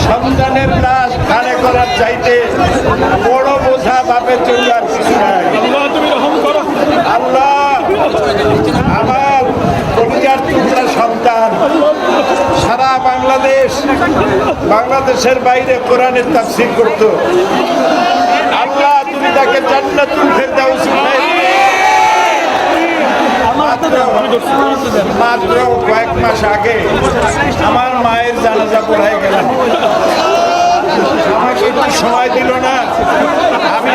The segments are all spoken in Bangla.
সন্তানের লাশ ঘাড়ে করার চাইতে বড় বোঝা বাপের জন্য আর কিছু নাই। আল্লাহ আমার কলিজার টুকরা সন্তান সারা বাংলাদেশের বাইরে কোরআনের তাফসীর করত। আল্লাহ তুমি তাকে জান্নাতুল ফেরদাউস মাত্র কয়েক মাস আগে আমার মায়ের জানাজা পড়াই গেলাম। আমাকে একটু সময় দিল না। আমি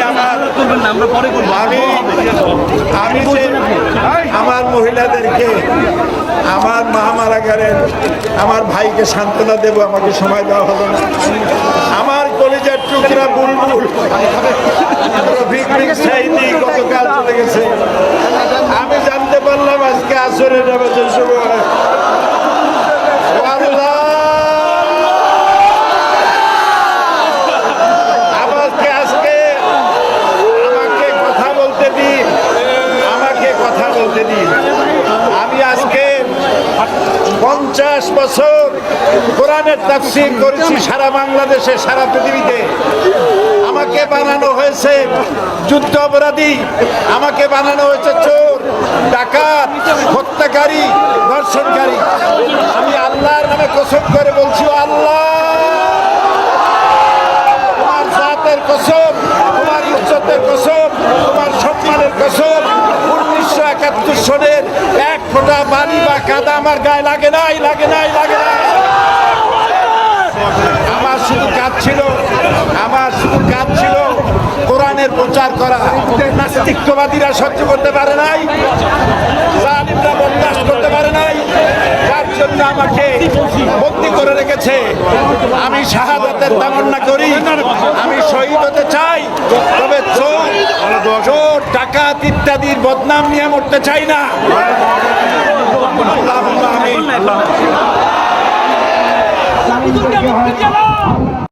আমার মহিলাদেরকে আমার মা মারা গেলেন, আমার ভাইকে সান্ত্বনা দেব, আমাকে সময় দেওয়া হলো না। আমার কলিজার টুকরা বুলবুল গতকাল চলে গেছে। আমি জানতে পারলাম আজকে আসরের নামাজের সময়। আমি আজকে 50 বছর কোরআনের তাফসীর করেছি সারা বাংলাদেশে, সারা পৃথিবীতে। আমাকে বানানো হয়েছে যুদ্ধ অপরাধী, আমাকে বানানো হয়েছে চোর, ডাকাত, হত্যাকারী, ধর্ষণকারী। আমি আল্লাহর নামে কসম করে বলছি, আল্লাহ তোমার জাতের কসম, তোমার ইজ্জতের কসম, তোমার সম্মানের কসম, 1971 সনের এক ফোঁটা বালি বা কাদা আমার গায়ে লাগে নাই। আমার শুধু কাজ ছিল কোরআনের প্রচার করা। নাস্তিকবাদীরা সহ্য করতে পারে নাই, জালিমরা বরদাস্ত করতে পারে নাই, যার জন্য আমাকে বন্দী করে রেখেছে। আমি শাহাদাতের তামান্না করি, আমি শহীদ হতে চাই, তবে চোর ডাকাত ইত্যাদির বদনাম নিয়ে মরতে চাই না। আমিন।